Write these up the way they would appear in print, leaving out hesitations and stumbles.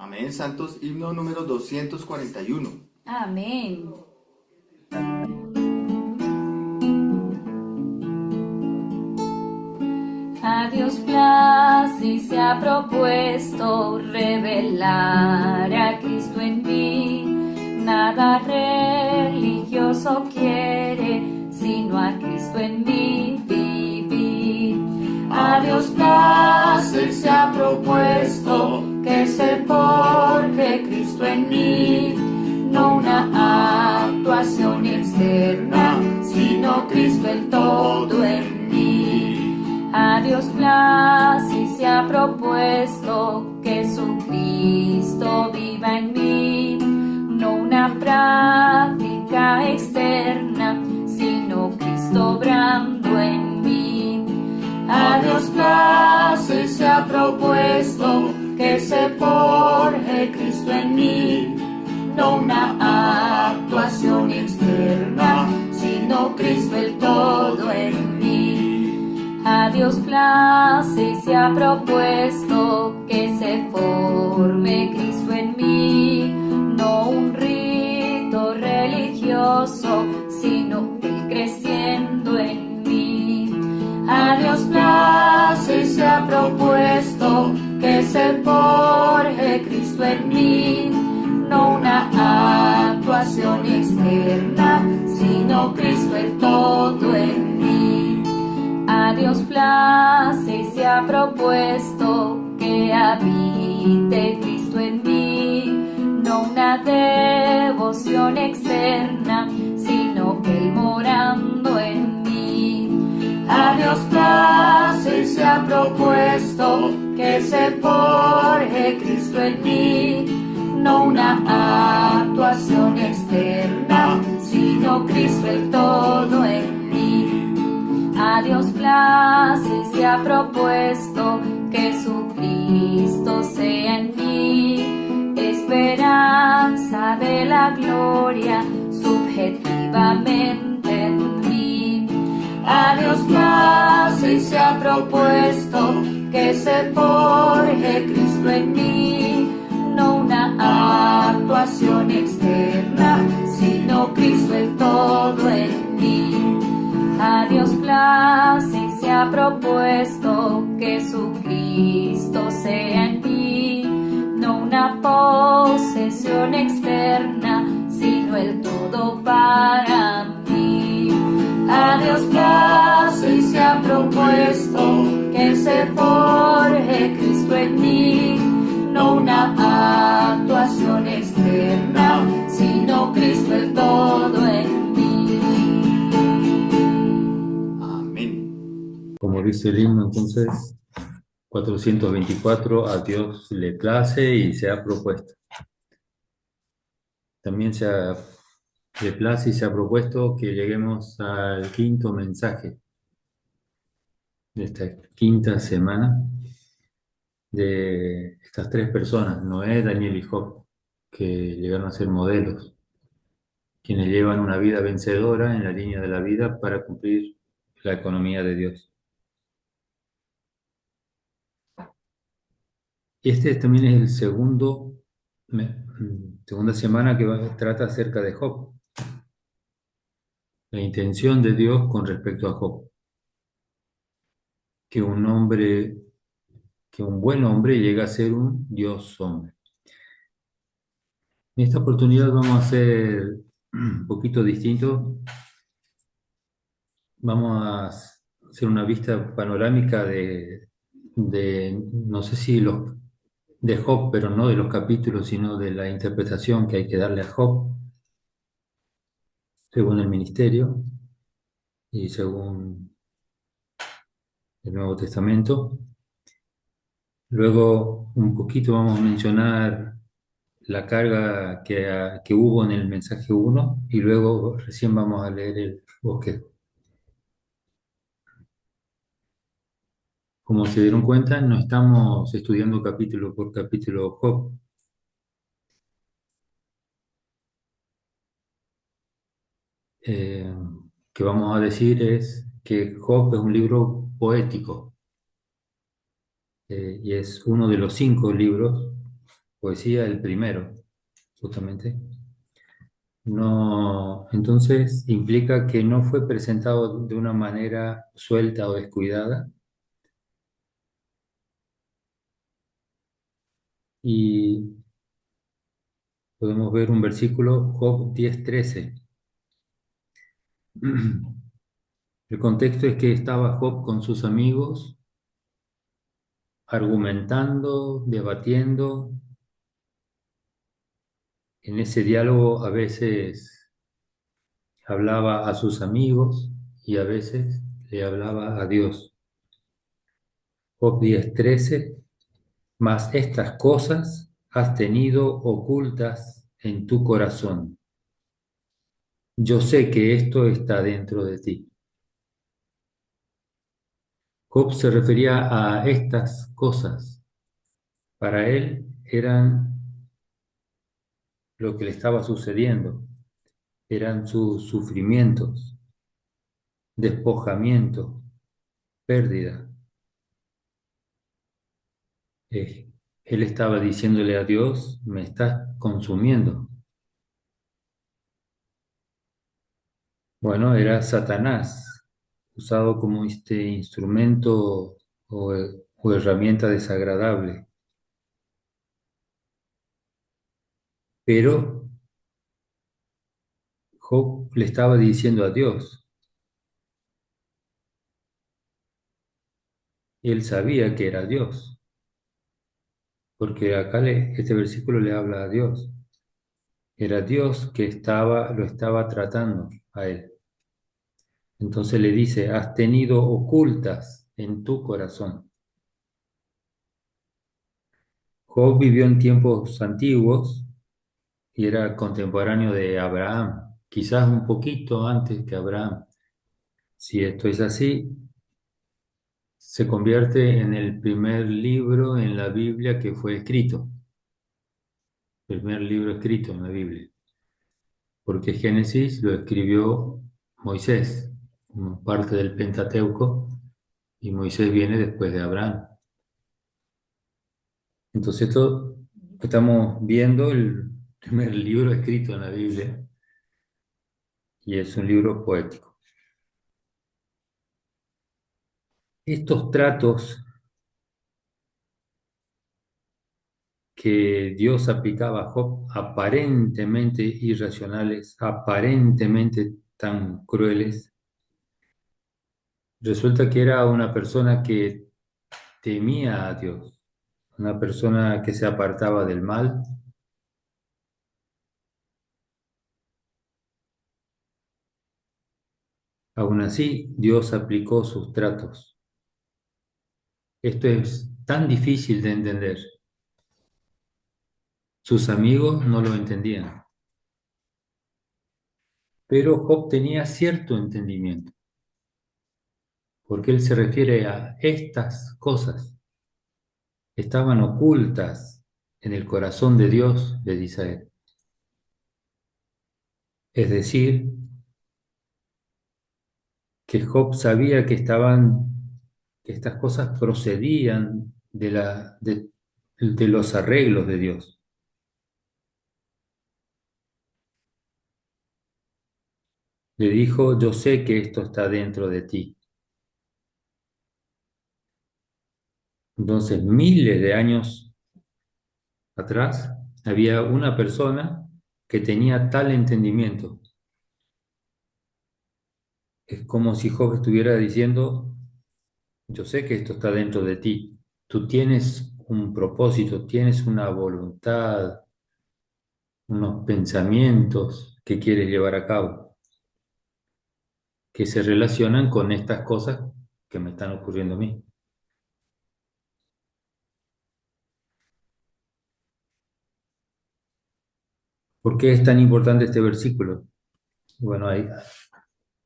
Amén, santos, himno número 241. Amén. A Dios place y se ha propuesto revelar a Cristo en mí. Nada religioso quiere, sino a Cristo en mí vivir. A Dios place y se ha propuesto que se forje Cristo en mí. No una actuación externa, sino Cristo el todo en mí. A Dios place y se ha propuesto que su Cristo viva en mí, no una práctica externa, sino Cristo obrando en mí. A Dios place y se ha propuesto que se forje Cristo en mí, no una actuación externa, sino Cristo el todo en mí. A Dios place y se ha propuesto que se forme Cristo en mí, no un rito religioso, sino Él creciendo en mí. A Dios place y se ha propuesto que se forje Cristo en mí, no una actuación externa, sino Cristo el todo en mí. A Dios place y se ha propuesto que habite Cristo en mí, no una devoción externa, sino Él morando en mí. A Dios place y se ha propuesto que se forje Cristo en mí, no una actuación externa, sino Cristo el todo en mí. A Dios place y se ha propuesto que su Cristo sea en mí, esperanza de la gloria subjetivamente en mí. A Dios place y se ha propuesto que se forje Cristo en mí, no una actuación externa, sino Cristo el todo en mí. A Dios place y se ha propuesto que su Cristo sea en mí, no una posesión externa, sino el todo para mí. A Dios place y se ha propuesto que se forje Cristo en mí, no una actuación externa, sino Cristo el todo en mí. Como dice el himno, entonces, 424, a Dios le place y se ha propuesto. También le place y se ha propuesto que lleguemos al quinto mensaje de esta quinta semana de estas tres personas, Noé, Daniel y Job, que llegaron a ser modelos, quienes llevan una vida vencedora en la línea de la vida para cumplir la economía de Dios. Este también es el segunda semana que trata acerca de Job, la intención de Dios con respecto a Job, que un buen hombre llega a ser un Dios hombre. En esta oportunidad vamos a hacer un poquito distinto. Vamos a hacer una vista panorámica no sé si de Job, pero no de los capítulos, sino de la interpretación que hay que darle a Job, según el ministerio y según el Nuevo Testamento. Luego, un poquito vamos a mencionar la carga que hubo en el mensaje 1 y luego recién vamos a leer el bosquejo. Como se dieron cuenta, no estamos estudiando capítulo por capítulo Job. Eh, que vamos a decir es que Job es un libro poético y es uno de los 5 libros poesía, el primero, justamente. No, entonces implica que no fue presentado de una manera suelta o descuidada. Y podemos ver un versículo, Job 10:13. El contexto es que estaba Job con sus amigos, argumentando, debatiendo. En ese diálogo a veces hablaba a sus amigos y a veces le hablaba a Dios. Job 10:13, mas estas cosas has tenido ocultas en tu corazón. Yo sé que esto está dentro de ti. Job se refería a estas cosas. Para él eran lo que le estaba sucediendo, eran sus sufrimientos, despojamiento, pérdida. Eh, Él estaba diciéndole a Dios, me estás consumiendo. Bueno, era Satanás, usado como este instrumento o herramienta desagradable. Pero Job le estaba diciendo a Dios, él sabía que era Dios, porque este versículo le habla a Dios. Era Dios que lo estaba tratando a él. Entonces le dice, has tenido ocultas en tu corazón. Job vivió en tiempos antiguos y era contemporáneo de Abraham, quizás un poquito antes que Abraham. Si esto es así, se convierte en el primer libro en la Biblia que fue escrito, el primer libro escrito en la Biblia, porque Génesis lo escribió Moisés, como parte del Pentateuco, y Moisés viene después de Abraham. Entonces, esto estamos viendo el primer libro escrito en la Biblia y es un libro poético. Estos tratos que Dios aplicaba a Job, aparentemente irracionales, aparentemente tan crueles, resulta que era una persona que temía a Dios, una persona que se apartaba del mal. Aún así, Dios aplicó sus tratos. Esto es tan difícil de entender. Sus amigos no lo entendían, pero Job tenía cierto entendimiento, porque él se refiere a estas cosas. Estaban ocultas en el corazón de Dios, le dice a él. Es decir, que Job sabía que estas cosas procedían de los arreglos de Dios. Le dijo, yo sé que esto está dentro de ti. Entonces, miles de años atrás, había una persona que tenía tal entendimiento. Es como si Job estuviera diciendo, yo sé que esto está dentro de ti. Tú tienes un propósito, tienes una voluntad, unos pensamientos que quieres llevar a cabo, que se relacionan con estas cosas que me están ocurriendo a mí. ¿Por qué es tan importante este versículo? Bueno, ahí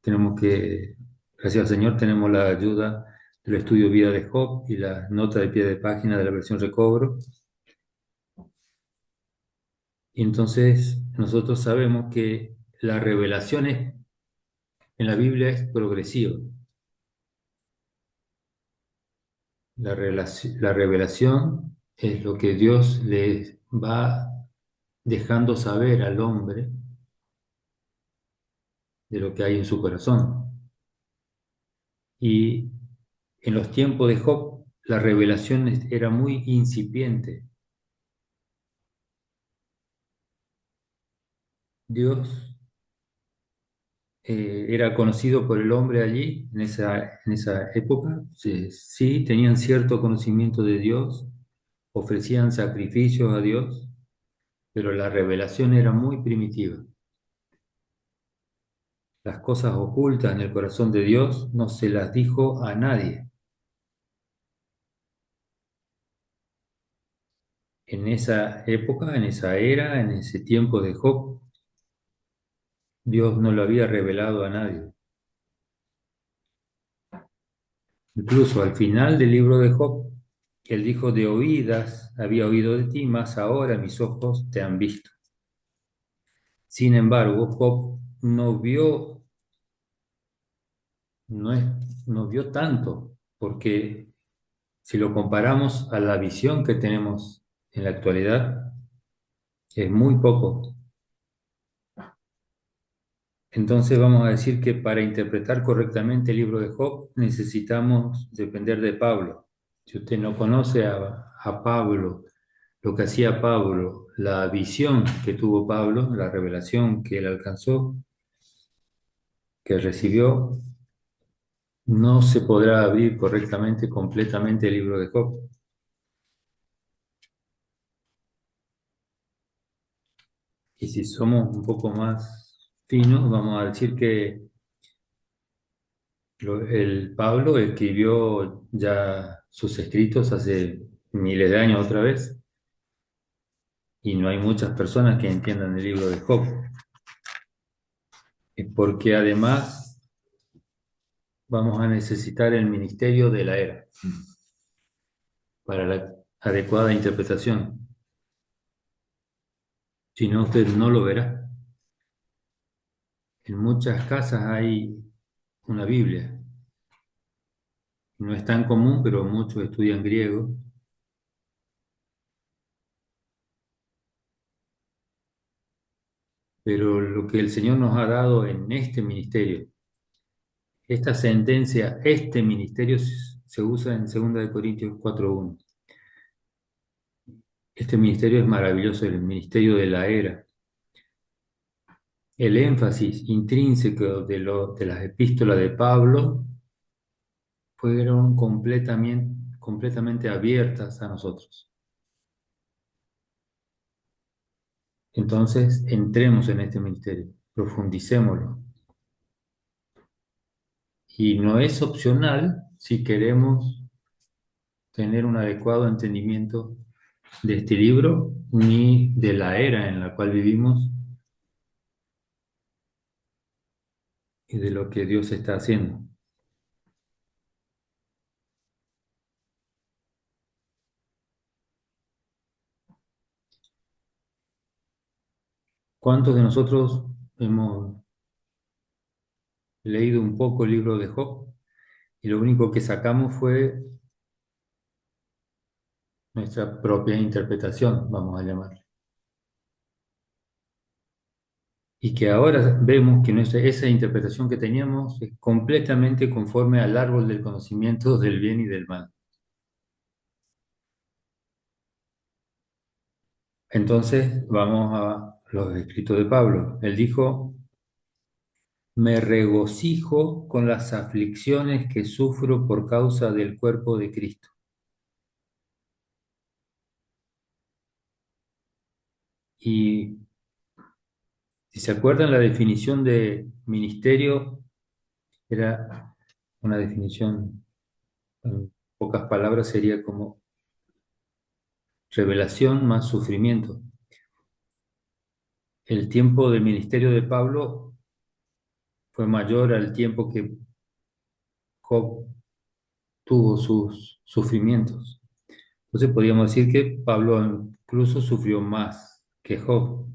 tenemos que, gracias al Señor, tenemos la ayuda del estudio Vida de Job y la nota de pie de página de la versión Recobro. Y entonces nosotros sabemos que la revelación en la Biblia es progresiva. La revelación es lo que Dios le va dejando saber al hombre de lo que hay en su corazón. Y en los tiempos de Job, la revelación era muy incipiente. Dios era conocido por el hombre allí, en esa época. Sí, sí, tenían cierto conocimiento de Dios, ofrecían sacrificios a Dios, pero la revelación era muy primitiva. Las cosas ocultas en el corazón de Dios no se las dijo a nadie. En esa época, en esa era, en ese tiempo de Job, Dios no lo había revelado a nadie. Incluso al final del libro de Job, él dijo: de oídas había oído de ti, mas ahora mis ojos te han visto. Sin embargo, Job no no vio tanto, porque si lo comparamos a la visión que tenemos en la actualidad, es muy poco. Entonces vamos a decir que para interpretar correctamente el libro de Job necesitamos depender de Pablo. Si usted no conoce a Pablo, lo que hacía Pablo, la visión que tuvo Pablo, la revelación que él alcanzó, que recibió, no se podrá abrir correctamente, completamente el libro de Job. Y si somos un poco más finos, vamos a decir que el Pablo escribió ya sus escritos hace miles de años otra vez, y no hay muchas personas que entiendan el libro de Job. Es porque además vamos a necesitar el ministerio de la era para la adecuada interpretación. Si no, usted no lo verá. En muchas casas hay una Biblia. No es tan común, pero muchos estudian griego. Pero lo que el Señor nos ha dado en este ministerio, esta sentencia, este ministerio se usa en 2 Corintios 4:1. Este ministerio es maravilloso, el ministerio de la era. El énfasis intrínseco de las epístolas de Pablo fueron completamente abiertas a nosotros. Entonces, entremos en este ministerio, profundicémoslo. Y no es opcional si queremos tener un adecuado entendimiento de este libro ni de la era en la cual vivimos y de lo que Dios está haciendo. ¿Cuántos de nosotros hemos leído un poco el libro de Job y lo único que sacamos fue nuestra propia interpretación, vamos a llamarle? Y que ahora vemos que esa interpretación que teníamos es completamente conforme al árbol del conocimiento del bien y del mal. Entonces vamos a los escritos de Pablo. Él dijo: me regocijo con las aflicciones que sufro por causa del cuerpo de Cristo. Y si se acuerdan, la definición de ministerio era una definición, en pocas palabras, sería como revelación más sufrimiento. El tiempo del ministerio de Pablo fue mayor al tiempo que Job tuvo sus sufrimientos. Entonces podríamos decir que Pablo incluso sufrió más que Job.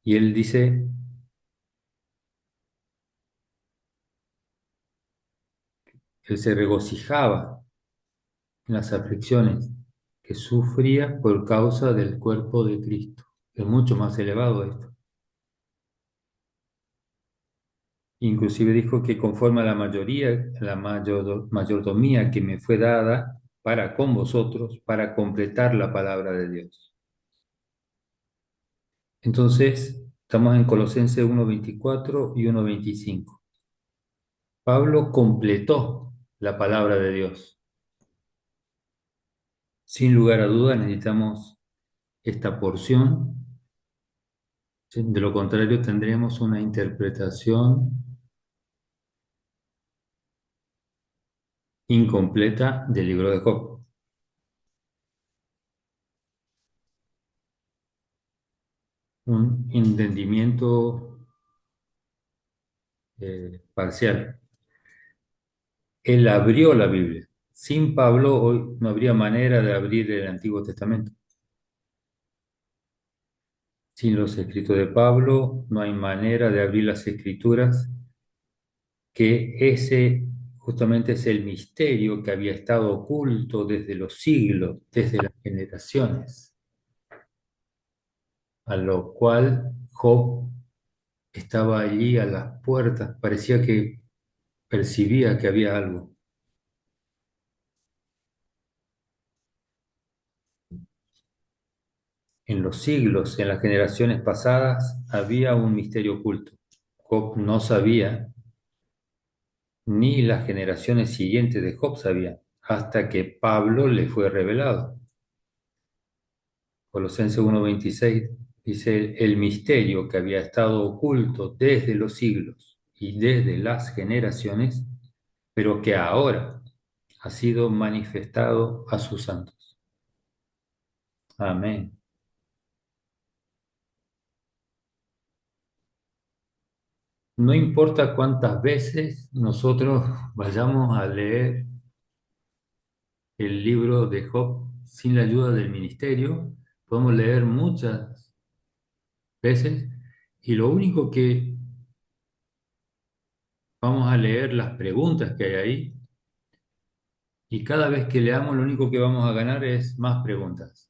Y él dice Él se regocijaba en las aflicciones que sufría por causa del cuerpo de Cristo. Es mucho más elevado esto. Inclusive dijo que conforme a la mayoría, mayordomía que me fue dada para con vosotros, para completar la palabra de Dios. Entonces, estamos en Colosenses 1:24 y 1:25. Pablo completó la palabra de Dios. Sin lugar a dudas necesitamos esta porción. ¿Sí? De lo contrario, tendremos una interpretación incompleta del libro de Job, un entendimiento parcial. Él abrió la Biblia. Sin Pablo hoy no habría manera de abrir el Antiguo Testamento. Sin los escritos de Pablo no hay manera de abrir las Escrituras, que ese justamente es el misterio que había estado oculto desde los siglos, desde las generaciones, a lo cual Job estaba allí a las puertas, parecía que percibía que había algo. En los siglos, en las generaciones pasadas, había un misterio oculto. Job no sabía, ni las generaciones siguientes de Job sabían, hasta que Pablo le fue revelado. Colosenses 1:26 dice, el misterio que había estado oculto desde los siglos y desde las generaciones, pero que ahora ha sido manifestado a sus santos. Amén. No importa cuántas veces nosotros vayamos a leer el libro de Job sin la ayuda del ministerio, podemos leer muchas veces y lo único que vamos a leer las preguntas que hay ahí y cada vez que leamos lo único que vamos a ganar es más preguntas.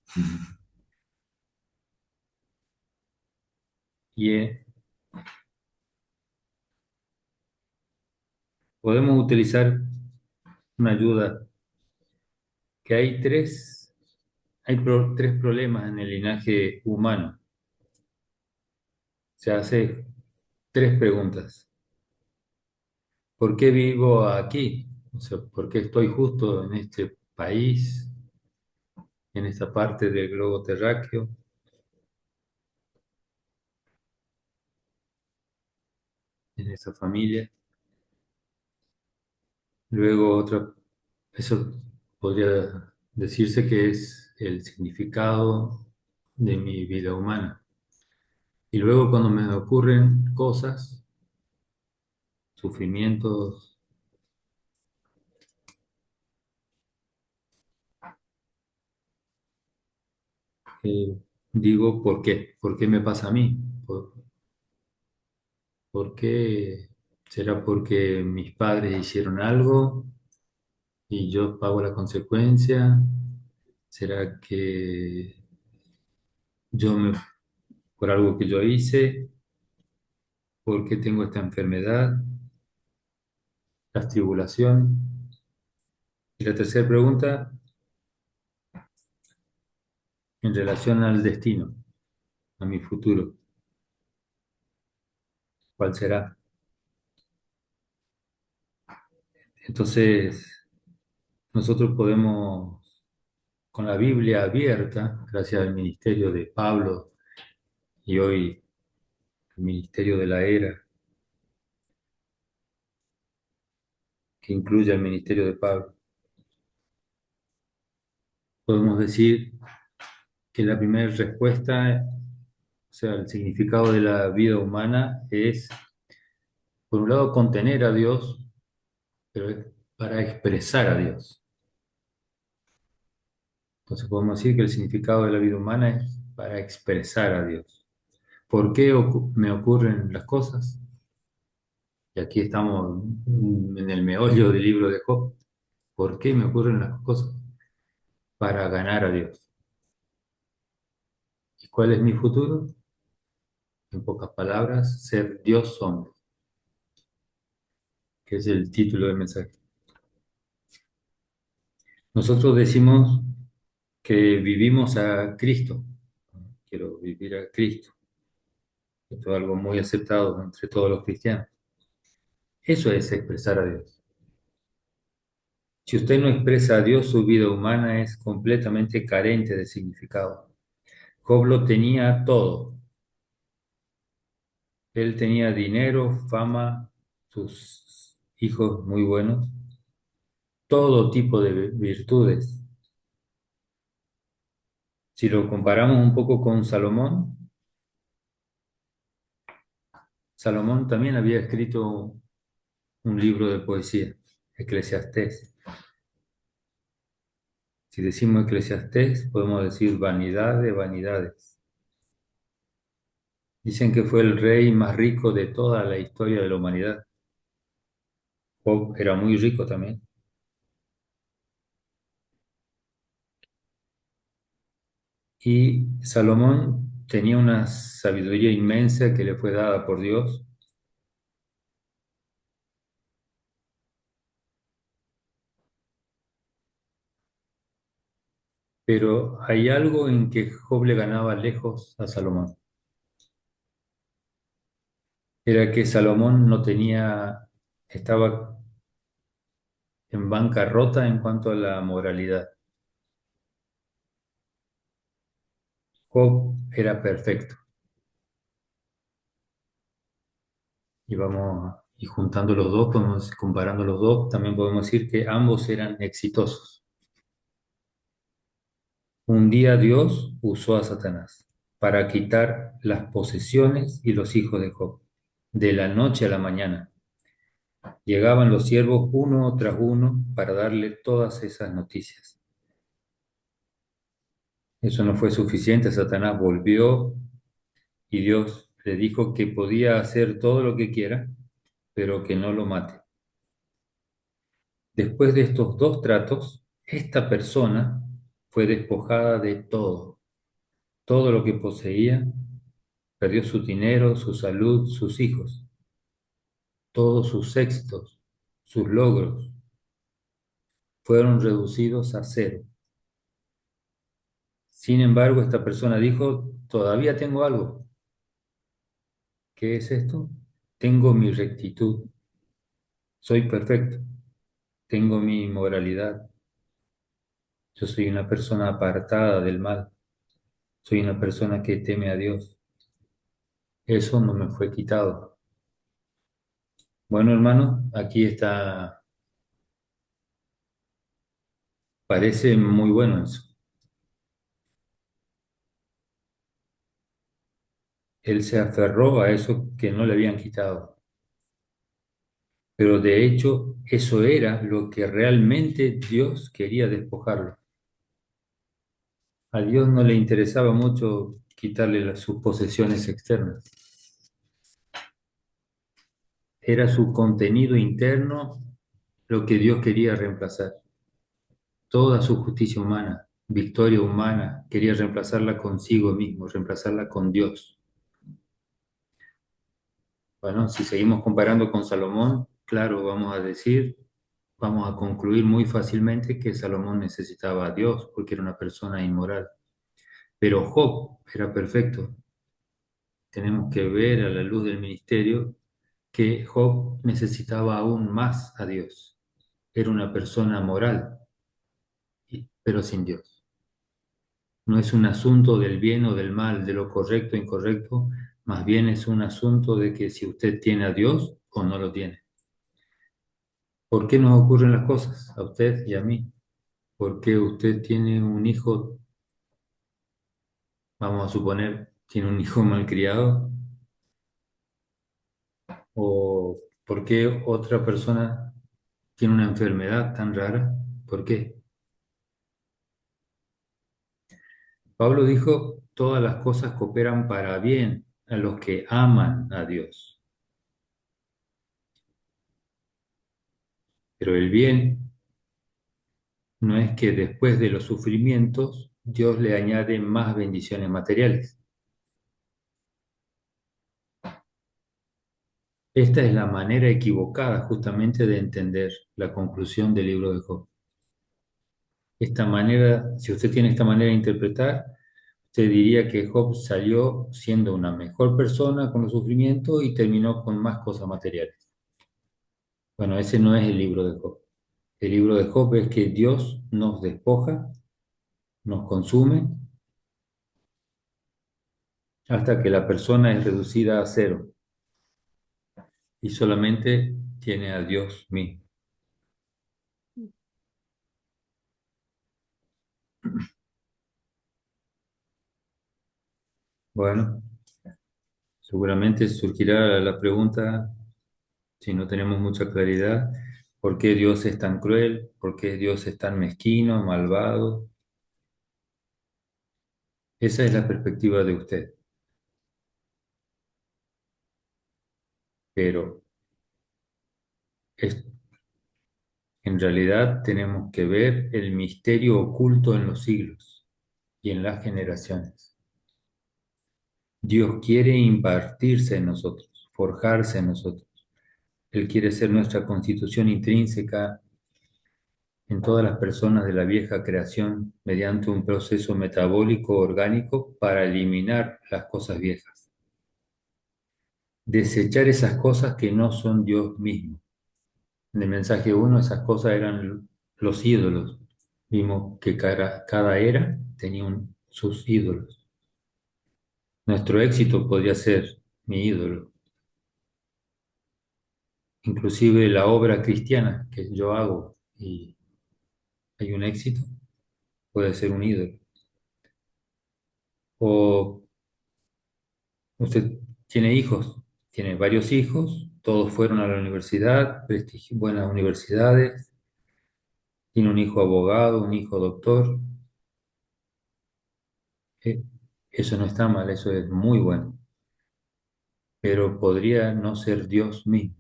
Y podemos utilizar una ayuda que hay tres problemas en el linaje humano. Se hace tres preguntas. ¿Por qué vivo aquí? O sea, ¿por qué estoy justo en este país, en esta parte del globo terráqueo, en esta familia? Luego eso podría decirse que es el significado de mi vida humana. Y luego cuando me ocurren cosas, sufrimientos, eh, digo, ¿por qué? ¿Por qué me pasa a mí? ¿Por qué? ¿Será porque mis padres hicieron algo y yo pago la consecuencia? ¿Será que yo me, por algo que yo hice, por qué tengo esta enfermedad, las tribulaciones? Y la tercera pregunta, en relación al destino, a mi futuro, ¿cuál será? Entonces, nosotros podemos, con la Biblia abierta, gracias al ministerio de Pablo y hoy el ministerio de la era, que incluye el ministerio de Pablo, podemos decir que la primera respuesta, o sea, el significado de la vida humana es, por un lado, contener a Dios, pero es para expresar a Dios. Entonces podemos decir que el significado de la vida humana es para expresar a Dios. ¿Por qué me ocurren las cosas? Y aquí estamos en el meollo del libro de Job. ¿Por qué me ocurren las cosas? Para ganar a Dios. ¿Y cuál es mi futuro? En pocas palabras, ser Dios hombre, que es el título del mensaje. Nosotros decimos que vivimos a Cristo. Quiero vivir a Cristo. Esto es algo muy aceptado entre todos los cristianos. Eso es expresar a Dios. Si usted no expresa a Dios, su vida humana es completamente carente de significado. Job lo tenía todo. Él tenía dinero, fama, sus hijos muy buenos, todo tipo de virtudes. Si lo comparamos un poco con Salomón, Salomón también había escrito un libro de poesía, Eclesiastés. Si decimos Eclesiastés, podemos decir vanidad de vanidades. Dicen que fue el rey más rico de toda la historia de la humanidad. Job era muy rico también. Y Salomón tenía una sabiduría inmensa que le fue dada por Dios, pero hay algo en que Job le ganaba lejos a Salomón. Era que Salomón no tenía, estaba en bancarrota en cuanto a la moralidad. Job era perfecto. Y juntando los dos, comparando los dos, también podemos decir que ambos eran exitosos. Un día Dios usó a Satanás para quitar las posesiones y los hijos de Job. De la noche a la mañana llegaban los siervos uno tras uno para darle todas esas noticias. Eso no fue suficiente, Satanás volvió y Dios le dijo que podía hacer todo lo que quiera, pero que no lo mate. Después de estos dos tratos, esta persona fue despojada de todo, todo lo que poseía, perdió su dinero, su salud, sus hijos, todos sus éxitos, sus logros, fueron reducidos a cero. Sin embargo, esta persona dijo, todavía tengo algo. ¿Qué es esto? Tengo mi rectitud, soy perfecto, tengo mi moralidad, yo soy una persona apartada del mal, soy una persona que teme a Dios. Eso no me fue quitado. Bueno, hermano, aquí está, parece muy bueno eso. Él se aferró a eso que no le habían quitado. Pero de hecho, eso era lo que realmente Dios quería despojarlo. A Dios no le interesaba mucho quitarle sus posesiones externas. Era su contenido interno lo que Dios quería reemplazar. Toda su justicia humana, victoria humana, quería reemplazarla consigo mismo, reemplazarla con Dios. Bueno, si seguimos comparando con Salomón, claro, vamos a concluir muy fácilmente que Salomón necesitaba a Dios porque era una persona inmoral. Pero Job era perfecto. Tenemos que ver a la luz del ministerio que Job necesitaba aún más a Dios. Era una persona moral, pero sin Dios. No es un asunto del bien o del mal, de lo correcto o incorrecto, más bien es un asunto de que si usted tiene a Dios o no lo tiene. ¿Por qué nos ocurren las cosas a usted y a mí? ¿Por qué usted tiene un hijo, vamos a suponer, tiene un hijo malcriado? ¿O por qué otra persona tiene una enfermedad tan rara? ¿Por qué? Pablo dijo, todas las cosas cooperan para bien a los que aman a Dios. Pero el bien no es que después de los sufrimientos Dios le añade más bendiciones materiales. Esta es la manera equivocada justamente de entender la conclusión del libro de Job. Esta manera, si usted tiene esta manera de interpretar, usted diría que Job salió siendo una mejor persona con los sufrimientos y terminó con más cosas materiales. Bueno, ese no es el libro de Job. El libro de Job es que Dios nos despoja, nos consume, hasta que la persona es reducida a cero y solamente tiene a Dios mismo. Bueno, seguramente surgirá la pregunta, si no tenemos mucha claridad, ¿por qué Dios es tan cruel? ¿Por qué Dios es tan mezquino, malvado? Esa es la perspectiva de usted, pero es- en realidad tenemos que ver el misterio oculto en los siglos y en las generaciones. Dios quiere impartirse en nosotros, forjarse en nosotros. Él quiere ser nuestra constitución intrínseca en todas las personas de la vieja creación mediante un proceso metabólico orgánico para eliminar las cosas viejas. Desechar esas cosas que no son Dios mismo. En el mensaje uno, esas cosas eran los ídolos. Vimos que cada era tenía sus ídolos. Nuestro éxito podría ser mi ídolo. Inclusive la obra cristiana que yo hago y hay un éxito, puede ser un ídolo. O usted tiene hijos, tiene varios hijos, todos fueron a la universidad, buenas universidades, tiene un hijo abogado, un hijo doctor. Eh, Eso no está mal, eso es muy bueno, pero podría no ser Dios mismo.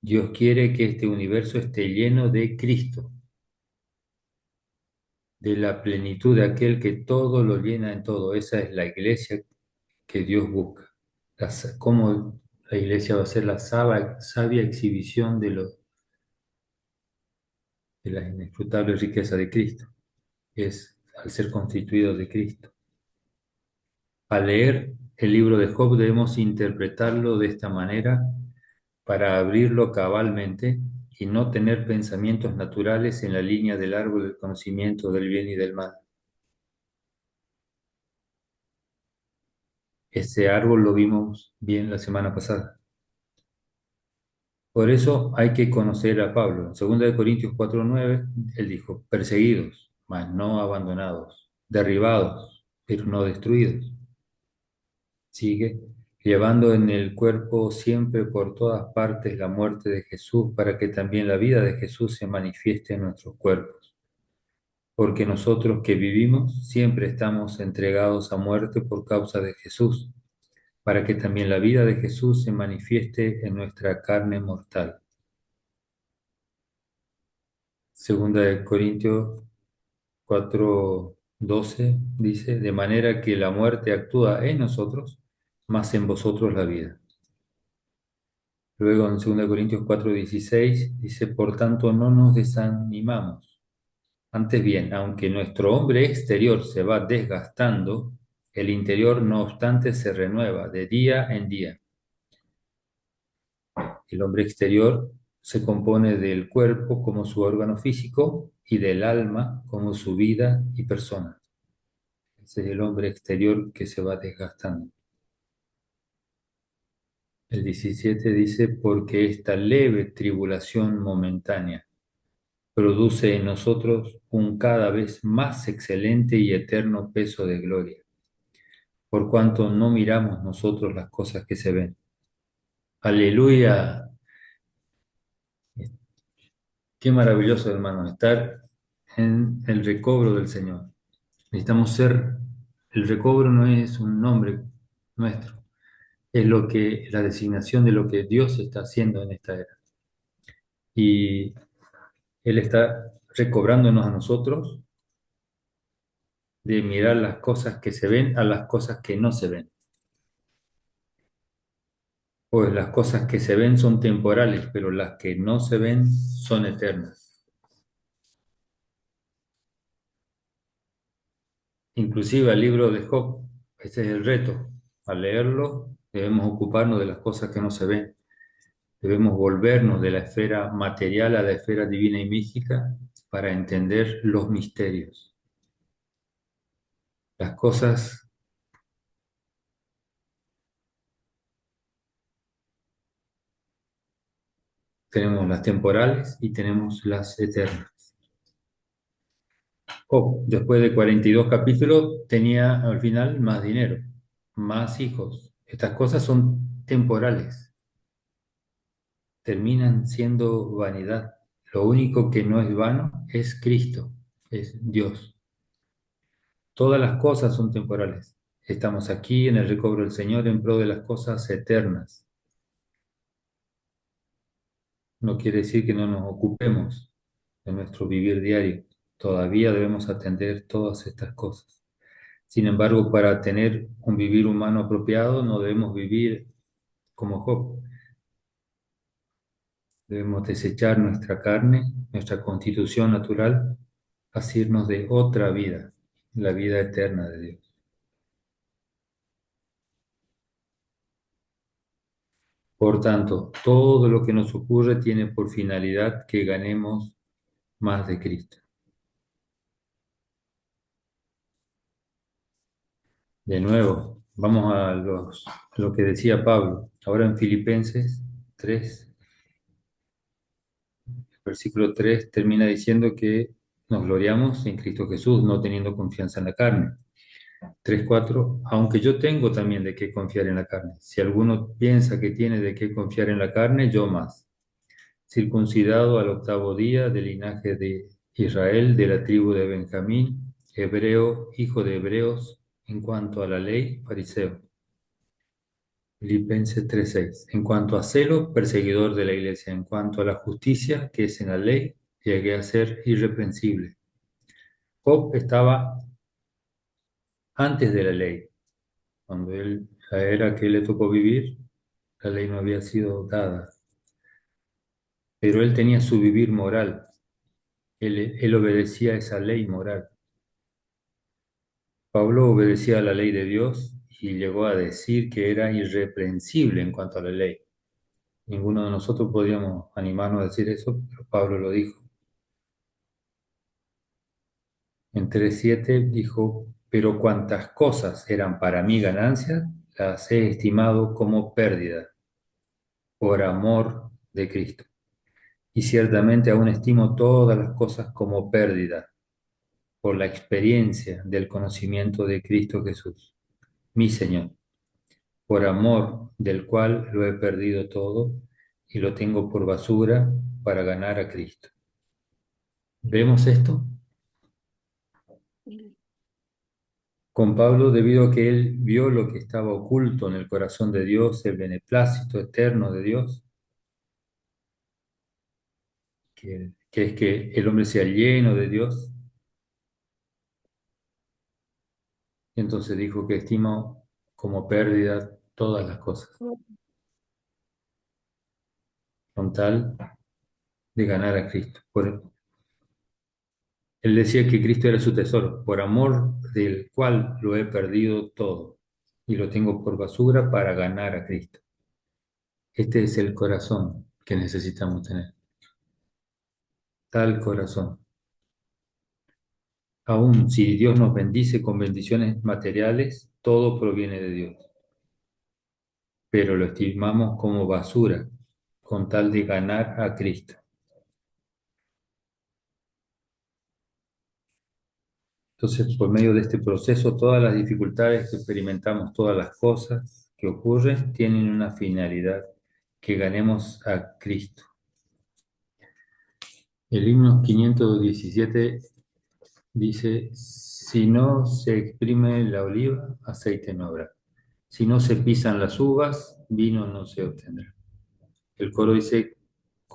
Dios quiere que este universo esté lleno de Cristo, de la plenitud de aquel que todo lo llena en todo. Esa es la iglesia que Dios busca. ¿Cómo la iglesia va a ser la sabia exhibición de las inescrutables riquezas de Cristo? Es al ser constituido de Cristo. Al leer el libro de Job debemos interpretarlo de esta manera para abrirlo cabalmente y no tener pensamientos naturales en la línea del árbol del conocimiento del bien y del mal. Ese árbol lo vimos bien la semana pasada. Por eso hay que conocer a Pablo. En 2 Corintios 4:9, él dijo, perseguidos, mas no abandonados, derribados, pero no destruidos. Sigue, llevando en el cuerpo siempre por todas partes la muerte de Jesús, para que también la vida de Jesús se manifieste en nuestros cuerpos. Porque nosotros que vivimos siempre estamos entregados a muerte por causa de Jesús, para que también la vida de Jesús se manifieste en nuestra carne mortal. Segunda de Corintios 4:12 dice, de manera que la muerte actúa en nosotros, más en vosotros la vida. Luego en 2 Corintios 4:16 dice, por tanto no nos desanimamos. Antes bien, aunque nuestro hombre exterior se va desgastando, el interior no obstante se renueva de día en día. El hombre exterior se compone del cuerpo como su órgano físico y del alma como su vida y persona. Ese es el hombre exterior que se va desgastando. El 17 dice, porque esta leve tribulación momentánea produce en nosotros un cada vez más excelente y eterno peso de gloria, por cuanto no miramos nosotros las cosas que se ven. Aleluya. Qué maravilloso, hermano, estar en el recobro del Señor. Necesitamos ser, el recobro no es un nombre nuestro, es la designación de lo que Dios está haciendo en esta era. y Él está recobrándonos a nosotros de mirar las cosas que se ven a las cosas que no se ven. Pues las cosas que se ven son temporales, pero las que no se ven son eternas. Inclusive el libro de Job, ese es el reto. Al leerlo, debemos ocuparnos de las cosas que no se ven. Debemos volvernos de la esfera material a la esfera divina y mística para entender los misterios. Las cosas, tenemos las temporales y tenemos las eternas. Job, después de 42 capítulos, tenía al final más dinero, más hijos. Estas cosas son temporales, terminan siendo vanidad. Lo único que no es vano es Cristo, es Dios. Todas las cosas son temporales. Estamos aquí en el recobro del Señor en pro de las cosas eternas. No quiere decir que no nos ocupemos de nuestro vivir diario. Todavía debemos atender todas estas cosas. Sin embargo, para tener un vivir humano apropiado, no debemos vivir como Job. Debemos desechar nuestra carne, nuestra constitución natural, asirnos de otra vida, la vida eterna de Dios. Por tanto, todo lo que nos ocurre tiene por finalidad que ganemos más de Cristo. De nuevo, vamos a lo que decía Pablo. Ahora en Filipenses 3, versículo 3 termina diciendo que nos gloriamos en Cristo Jesús, no teniendo confianza en la carne. 3:4, aunque yo tengo también de qué confiar en la carne. Si alguno piensa que tiene de qué confiar en la carne, yo más. Circuncidado al octavo día del linaje de Israel, de la tribu de Benjamín, hebreo, hijo de hebreos, en cuanto a la ley, fariseo. Filipenses 3:6. En cuanto a celo, perseguidor de la iglesia. En cuanto a la justicia que es en la ley, llegué a ser irreprensible. Job estaba antes de la ley. Cuando la era que le tocó vivir, la ley no había sido dada. Pero él tenía su vivir moral. Él obedecía a esa ley moral. Pablo obedecía a la ley de Dios y llegó a decir que era irreprensible en cuanto a la ley. Ninguno de nosotros podíamos animarnos a decir eso, pero Pablo lo dijo. En 3:7 dijo, pero cuantas cosas eran para mí ganancias, las he estimado como pérdida por amor de Cristo. Y ciertamente aún estimo todas las cosas como pérdida por la experiencia del conocimiento de Cristo Jesús, mi Señor, por amor del cual lo he perdido todo y lo tengo por basura para ganar a Cristo. ¿Vemos esto? Con Pablo, debido a que él vio lo que estaba oculto en el corazón de Dios, el beneplácito eterno de Dios, que es que el hombre sea lleno de Dios, entonces dijo que estima como pérdida todas las cosas, con tal de ganar a Cristo. Él decía que Cristo era su tesoro, por amor del cual lo he perdido todo y lo tengo por basura para ganar a Cristo. Este es el corazón que necesitamos tener, tal corazón. Aún si Dios nos bendice con bendiciones materiales, todo proviene de Dios, pero lo estimamos como basura con tal de ganar a Cristo. Entonces, por medio de este proceso, todas las dificultades que experimentamos, todas las cosas que ocurren, tienen una finalidad, que ganemos a Cristo. El himno 517 dice, si no se exprime la oliva, aceite no habrá. Si no se pisan las uvas, vino no se obtendrá. El coro dice,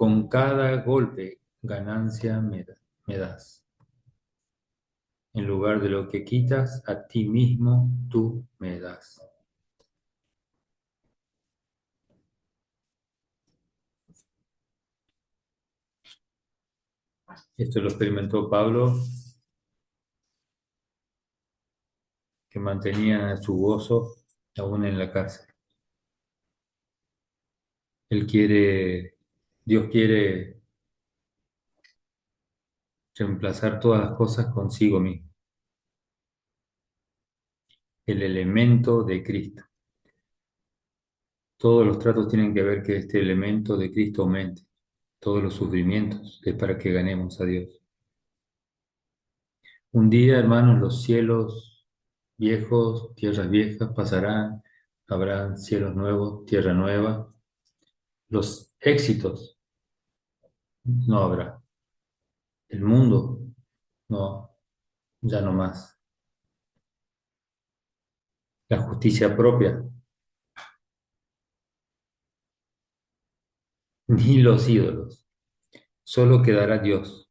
con cada golpe ganancia me das. En lugar de lo que quitas, a ti mismo tú me das. Esto lo experimentó Pablo, que mantenía su gozo aún en la cárcel. Dios quiere reemplazar todas las cosas consigo mismo, el elemento de Cristo. Todos los tratos tienen que ver que este elemento de Cristo aumente. Todos los sufrimientos es para que ganemos a Dios. Un día, hermanos, los cielos viejos, tierras viejas pasarán, habrán cielos nuevos, tierra nueva. Los éxitos no habrá. El mundo no, ya no más. La justicia propia, ni los ídolos. Solo quedará Dios.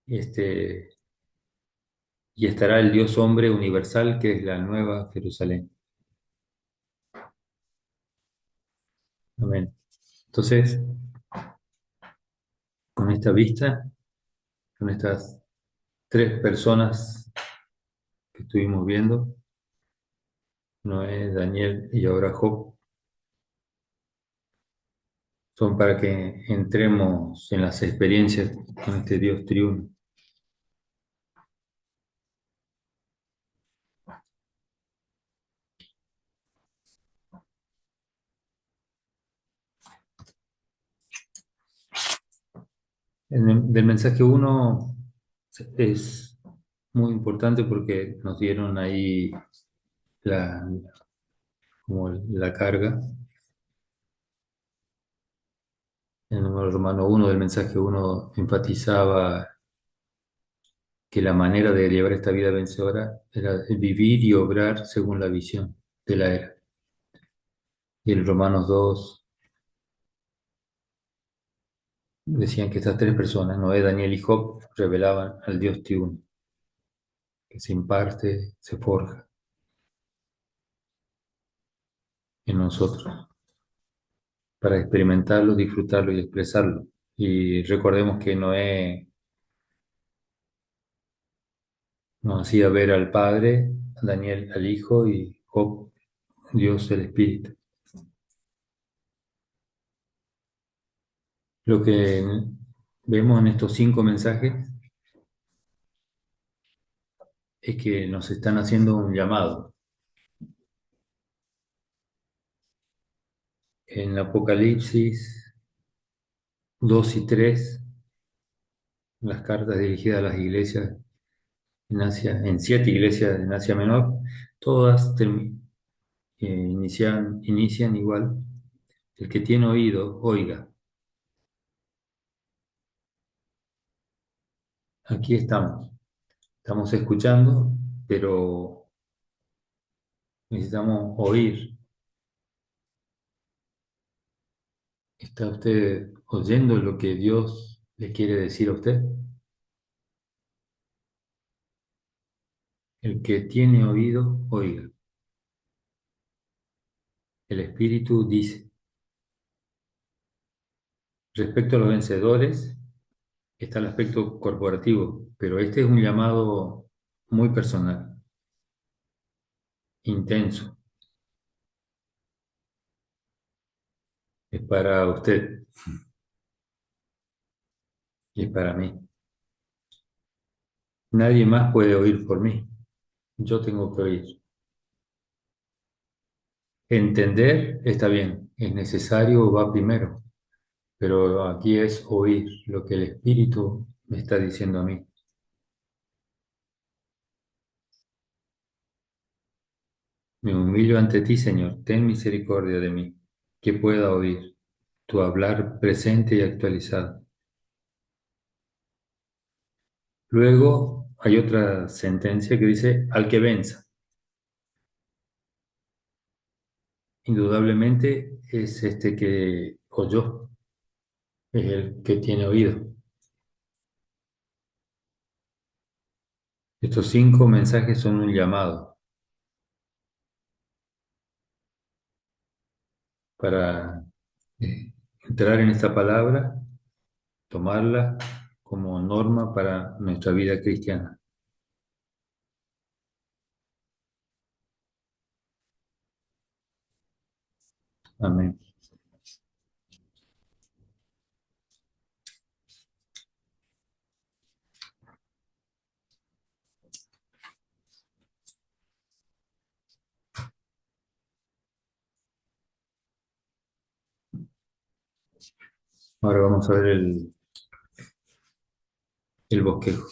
Este, y estará el Dios hombre universal, que es la nueva Jerusalén. Amén. Entonces, con esta vista, con estas tres personas que estuvimos viendo, Noé, Daniel y ahora Job, son para que entremos en las experiencias con este Dios triuno. Del mensaje uno es muy importante porque nos dieron ahí la, como la carga. En el número romano uno del mensaje uno enfatizaba que la manera de llevar esta vida vencedora era vivir y obrar según la visión de la era. Y en Romanos 2 decían que estas tres personas, Noé, Daniel y Job, revelaban al Dios triuno, que se imparte, se forja en nosotros, para experimentarlo, disfrutarlo y expresarlo. Y recordemos que Noé nos hacía ver al Padre, Daniel al Hijo y Job, Dios el Espíritu. Lo que vemos en estos 5 mensajes es que nos están haciendo un llamado. En Apocalipsis 2 y 3, las cartas dirigidas a las iglesias en Asia, en 7 iglesias en Asia Menor, todas inician igual. El que tiene oído, oiga. Aquí estamos escuchando, pero necesitamos oír. ¿Está usted oyendo lo que Dios le quiere decir a usted? El que tiene oído, oiga. El Espíritu dice. Respecto a los vencedores, está el aspecto corporativo, pero este es un llamado muy personal, intenso. Es para usted y es para mí. Nadie más puede oír por mí. Yo tengo que oír. Entender está bien, es necesario, va primero, pero aquí es oír lo que el Espíritu me está diciendo a mí. Me humillo ante ti, Señor, ten misericordia de mí, que pueda oír tu hablar presente y actualizado. Luego hay otra sentencia que dice, al que venza. Indudablemente es este que oyó, es el que tiene oído. Estos 5 mensajes son un llamado para eh, entrar en esta palabra, tomarla como norma para nuestra vida cristiana. Amén. Ahora vamos a ver el bosquejo.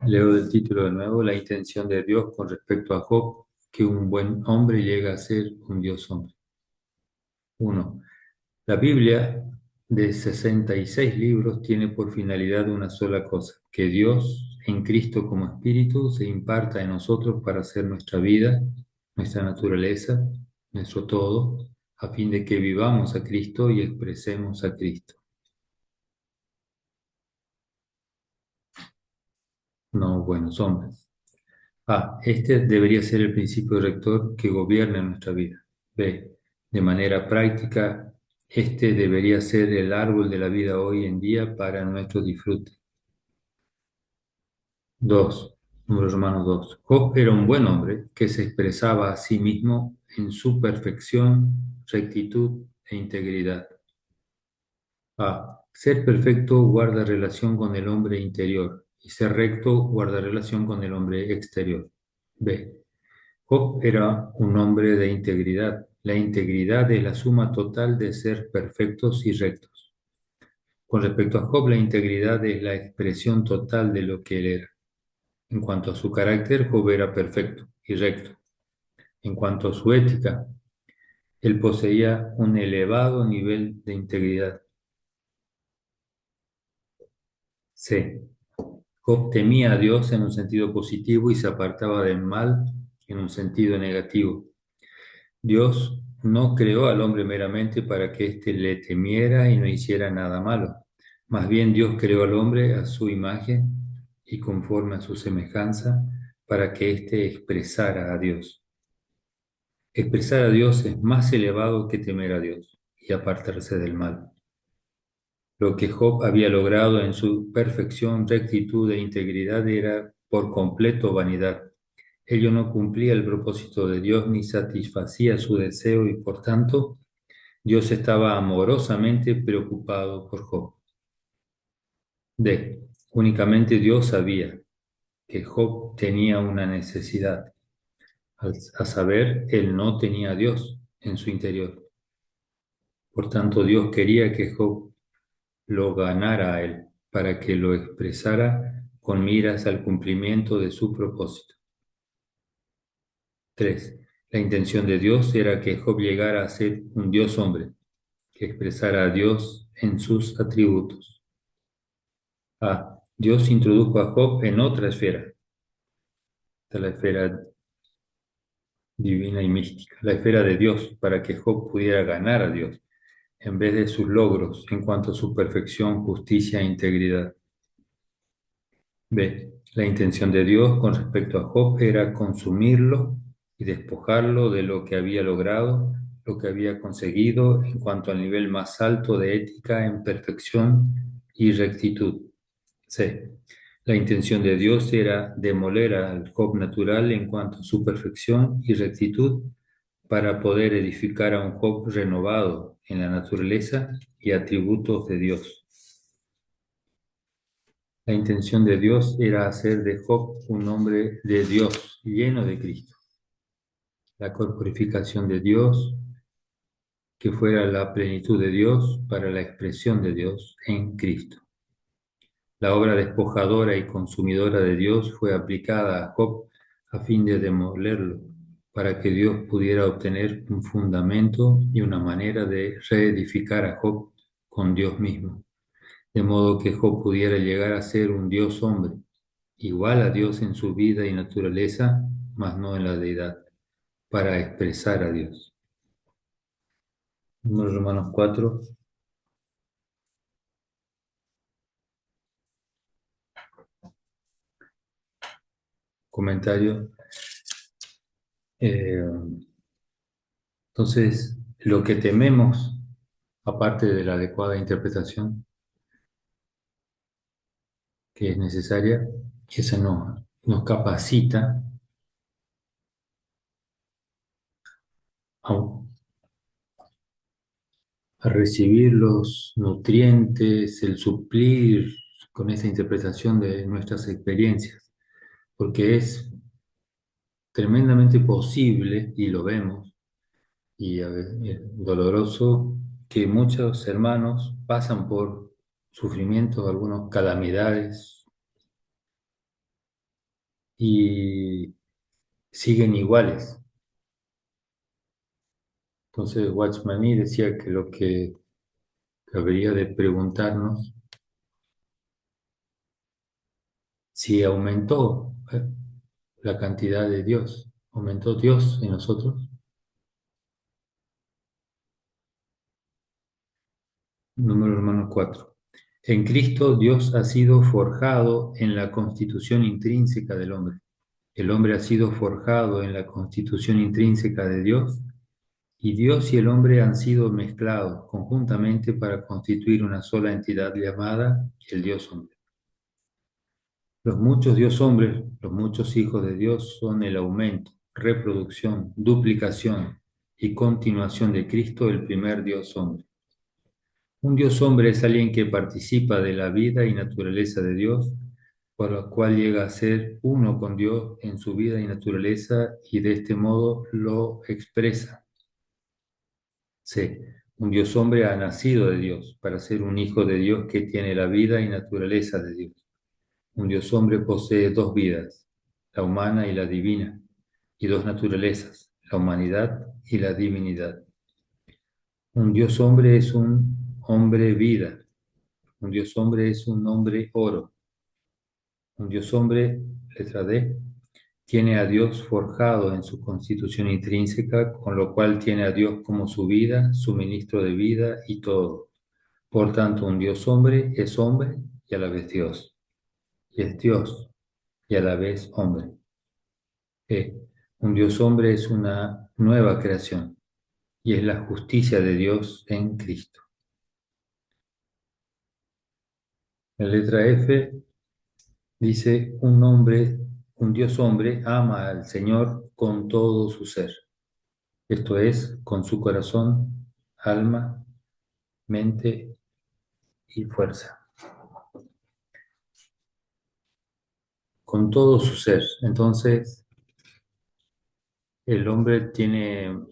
Leo del título de nuevo, la intención de Dios con respecto a Job, que un buen hombre llega a ser un Dios hombre. 1. La Biblia de 66 libros tiene por finalidad una sola cosa, que Dios en Cristo como Espíritu se imparta en nosotros para hacer nuestra vida, nuestra naturaleza, nuestro todo, a fin de que vivamos a Cristo y expresemos a Cristo. No buenos hombres. A. Este debería ser el principio rector que gobierna nuestra vida. B. De manera práctica, este debería ser el árbol de la vida hoy en día para nuestro disfrute. 2. Número romano 2. Job era un buen hombre que se expresaba a sí mismo en su perfección, rectitud e integridad. A. Ser perfecto guarda relación con el hombre interior y ser recto guarda relación con el hombre exterior. B. Job era un hombre de integridad. La integridad es la suma total de ser perfectos y rectos. Con respecto a Job, la integridad es la expresión total de lo que él era. En cuanto a su carácter, Job era perfecto y recto. En cuanto a su ética, él poseía un elevado nivel de integridad. C. Job temía a Dios en un sentido positivo y se apartaba del mal en un sentido negativo. Dios no creó al hombre meramente para que éste le temiera y no hiciera nada malo. Más bien Dios creó al hombre a su imagen y conforme a su semejanza para que éste expresara a Dios. Expresar a Dios es más elevado que temer a Dios y apartarse del mal. Lo que Job había logrado en su perfección, rectitud e integridad era por completo vanidad. Ello no cumplía el propósito de Dios ni satisfacía su deseo y por tanto Dios estaba amorosamente preocupado por Job. D. Únicamente Dios sabía que Job tenía una necesidad, a saber, él no tenía a Dios en su interior. Por tanto, Dios quería que Job lo ganara a él, para que lo expresara con miras al cumplimiento de su propósito. 3. La intención de Dios era que Job llegara a ser un Dios hombre, que expresara a Dios en sus atributos. A. Dios introdujo a Job en otra esfera, la esfera divina y mística, la esfera de Dios, para que Job pudiera ganar a Dios, en vez de sus logros en cuanto a su perfección, justicia e integridad. B. La intención de Dios con respecto a Job era consumirlo y despojarlo de lo que había logrado, lo que había conseguido en cuanto al nivel más alto de ética en perfección y rectitud. C. La intención de Dios era demoler al Job natural en cuanto a su perfección y rectitud para poder edificar a un Job renovado en la naturaleza y atributos de Dios. La intención de Dios era hacer de Job un hombre de Dios, lleno de Cristo. La corporificación de Dios, que fuera la plenitud de Dios para la expresión de Dios en Cristo. La obra despojadora y consumidora de Dios fue aplicada a Job a fin de demolerlo, para que Dios pudiera obtener un fundamento y una manera de reedificar a Job con Dios mismo, de modo que Job pudiera llegar a ser un Dios hombre, igual a Dios en su vida y naturaleza, mas no en la deidad, para expresar a Dios. Número de Romanos 4, comentario. Eh, entonces, lo que tememos, aparte de la adecuada interpretación que es necesaria, esa nos capacita a, a recibir los nutrientes, el suplir con esa interpretación de nuestras experiencias, porque es tremendamente posible, y lo vemos, y a veces doloroso, que muchos hermanos pasan por sufrimientos, algunas calamidades, y siguen iguales. Entonces Watchman Nee decía que lo que habría de preguntarnos si aumentó la cantidad de Dios, aumentó Dios en nosotros. Número hermano 4. En Cristo Dios ha sido forjado en la constitución intrínseca del hombre. El hombre ha sido forjado en la constitución intrínseca de Dios y Dios y el hombre han sido mezclados conjuntamente para constituir una sola entidad llamada el Dios hombre. Los muchos Dios hombres, los muchos hijos de Dios son el aumento, reproducción, duplicación y continuación de Cristo, el primer Dios hombre. Un Dios hombre es alguien que participa de la vida y naturaleza de Dios, por lo cual llega a ser uno con Dios en su vida y naturaleza y de este modo lo expresa. C. Un Dios hombre ha nacido de Dios para ser un hijo de Dios que tiene la vida y naturaleza de Dios. Un Dios hombre posee dos vidas, la humana y la divina, y dos naturalezas, la humanidad y la divinidad. Un Dios hombre es un hombre vida. Un Dios hombre es un hombre oro. Un Dios hombre, letra D, tiene a Dios forjado en su constitución intrínseca, con lo cual tiene a Dios como su vida, su ministro de vida y todo. Por tanto, un Dios hombre es hombre y a la vez Dios. Y es Dios y a la vez hombre. Un Dios hombre es una nueva creación y es la justicia de Dios en Cristo. La letra F dice, un Dios hombre ama al Señor con todo su ser. Esto es, con su corazón, alma, mente y fuerza. Con todo su ser. Entonces, el hombre tiene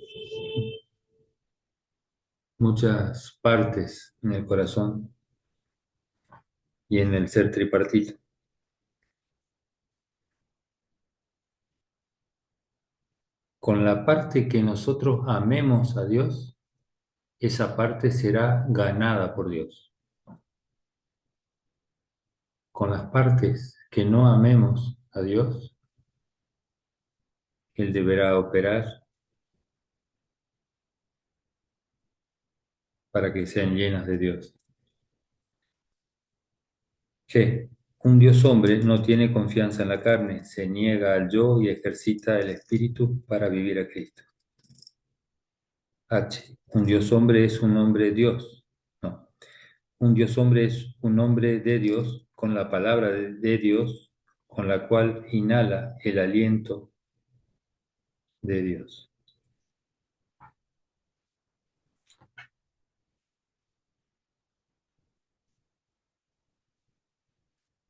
muchas partes en el corazón y en el ser tripartito. Con la parte que nosotros amemos a Dios, esa parte será ganada por Dios. Con las partes que no amemos a Dios, Él deberá operar para que sean llenas de Dios. G. Un Dios hombre no tiene confianza en la carne, se niega al yo y ejercita el espíritu para vivir a Cristo. H. Un Dios hombre es un hombre Dios. No. Un Dios hombre es un hombre de Dios con la palabra de Dios, con la cual inhala el aliento de Dios.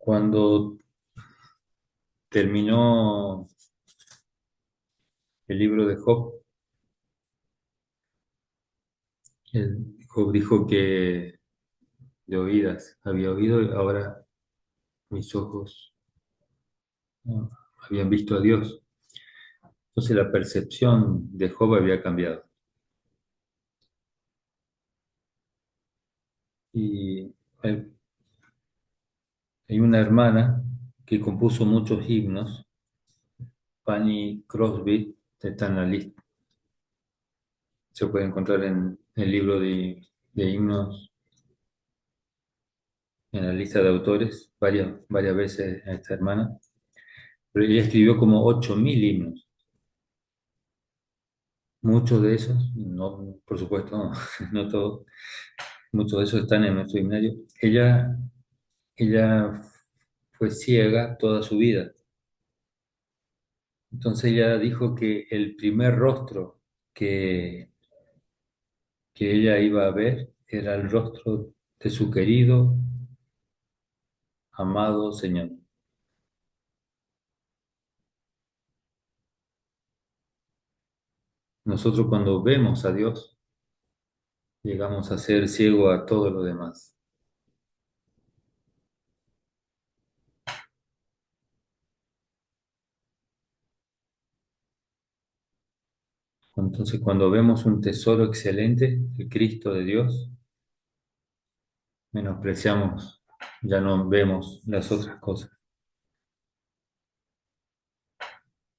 Cuando terminó el libro de Job, Job dijo que de oídas había oído y ahora mis ojos habían visto a Dios. Entonces la percepción de Job había cambiado. Y hay una hermana que compuso muchos himnos, Fanny Crosby, está en la lista, se puede encontrar en el libro de himnos en la lista de autores varias veces a esta hermana, pero ella escribió como 8.000 himnos. Muchos de esos, no, por supuesto, no, no todos, muchos de esos están en nuestro himnario. Ella fue ciega toda su vida. Entonces ella dijo que el primer rostro que, que ella iba a ver era el rostro de su querido, amado Señor. Nosotros cuando vemos a Dios, llegamos a ser ciegos a todo lo demás. Entonces cuando vemos un tesoro excelente, el Cristo de Dios, menospreciamos, ya no vemos las otras cosas.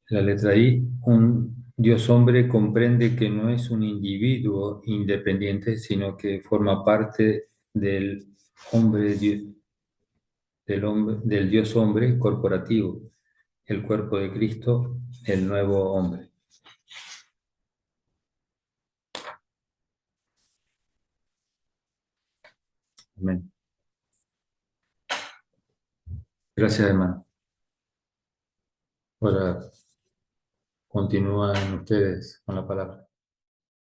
La letra I, un Dios hombre comprende que no es un individuo independiente, sino que forma parte del hombre, del Dios hombre corporativo, el cuerpo de Cristo, el nuevo hombre. Amén. Gracias, hermano. Ahora continúan ustedes con la palabra.